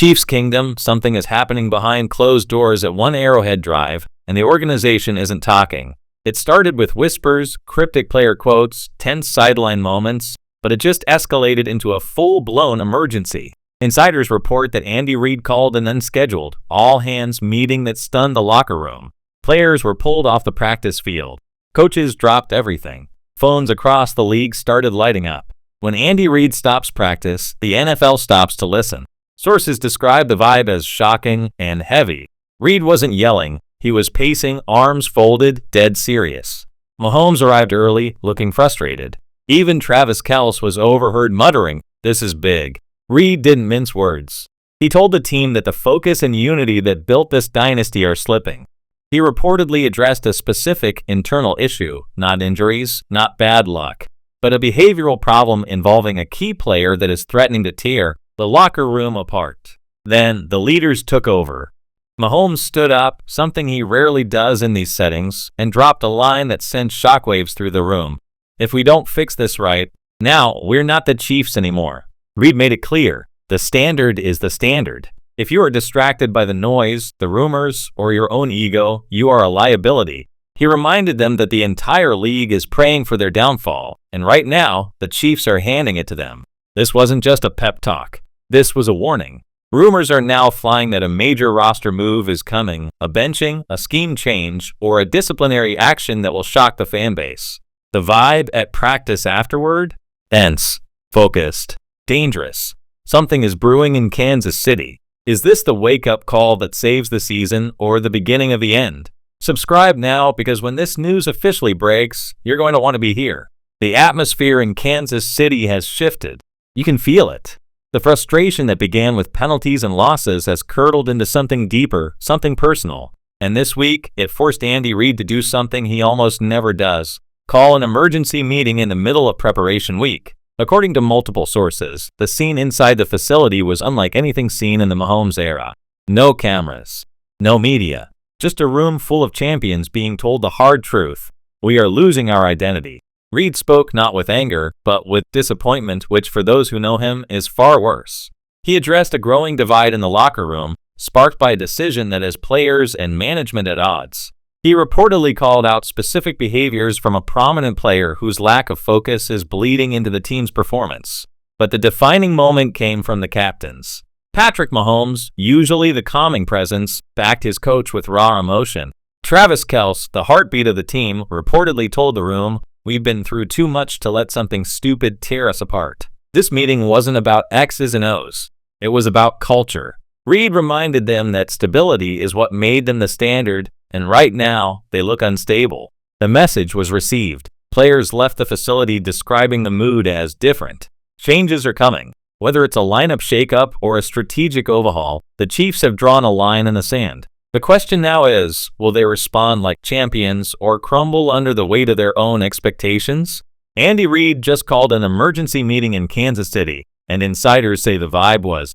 Chiefs Kingdom, something is happening behind closed doors at one Arrowhead Drive, and the organization isn't talking. It started with whispers, cryptic player quotes, tense sideline moments, but it just escalated into a full-blown emergency. Insiders report that Andy Reid called an unscheduled, all-hands meeting that stunned the locker room. Players were pulled off the practice field. Coaches dropped everything. Phones across the league started lighting up. When Andy Reid stops practice, the NFL stops to listen. Sources describe the vibe as shocking and heavy. Reid wasn't yelling. He was pacing, arms folded, dead serious. Mahomes arrived early, looking frustrated. Even Travis Kelce was overheard muttering, "This is big." Reid didn't mince words. He told the team that the focus and unity that built this dynasty are slipping. He reportedly addressed a specific internal issue, not injuries, not bad luck, but a behavioral problem involving a key player that is threatening to tear the locker room apart. Then the leaders took over. Mahomes stood up, something he rarely does in these settings, and dropped a line that sent shockwaves through the room. "If we don't fix this right, now we're not the Chiefs anymore." Reid made it clear, the standard is the standard. If you are distracted by the noise, the rumors, or your own ego, you are a liability. He reminded them that the entire league is praying for their downfall, and right now, the Chiefs are handing it to them. This wasn't just a pep talk. This was a warning. Rumors are now flying that a major roster move is coming, a benching, a scheme change, or a disciplinary action that will shock the fan base. The vibe at practice afterward? Tense, focused, dangerous. Something is brewing in Kansas City. Is this the wake-up call that saves the season or the beginning of the end? Subscribe now, because when this news officially breaks, you're going to want to be here. The atmosphere in Kansas City has shifted. You can feel it. The frustration that began with penalties and losses has curdled into something deeper, something personal. And this week, it forced Andy Reid to do something he almost never does: call an emergency meeting in the middle of preparation week. According to multiple sources, the scene inside the facility was unlike anything seen in the Mahomes era. No cameras, no media, just a room full of champions being told the hard truth: we are losing our identity. Reid spoke not with anger, but with disappointment, which for those who know him is far worse. He addressed a growing divide in the locker room, sparked by a decision that has players and management at odds. He reportedly called out specific behaviors from a prominent player whose lack of focus is bleeding into the team's performance. But the defining moment came from the captains. Patrick Mahomes, usually the calming presence, backed his coach with raw emotion. Travis Kelce, the heartbeat of the team, reportedly told the room, "We've been through too much to let something stupid tear us apart." This meeting wasn't about X's and O's. It was about culture. Reid reminded them that stability is what made them the standard, and right now, they look unstable. The message was received. Players left the facility describing the mood as different. Changes are coming. Whether it's a lineup shakeup or a strategic overhaul, the Chiefs have drawn a line in the sand. The question now is, will they respond like champions or crumble under the weight of their own expectations? Andy Reid just called an emergency meeting in Kansas City, and insiders say the vibe was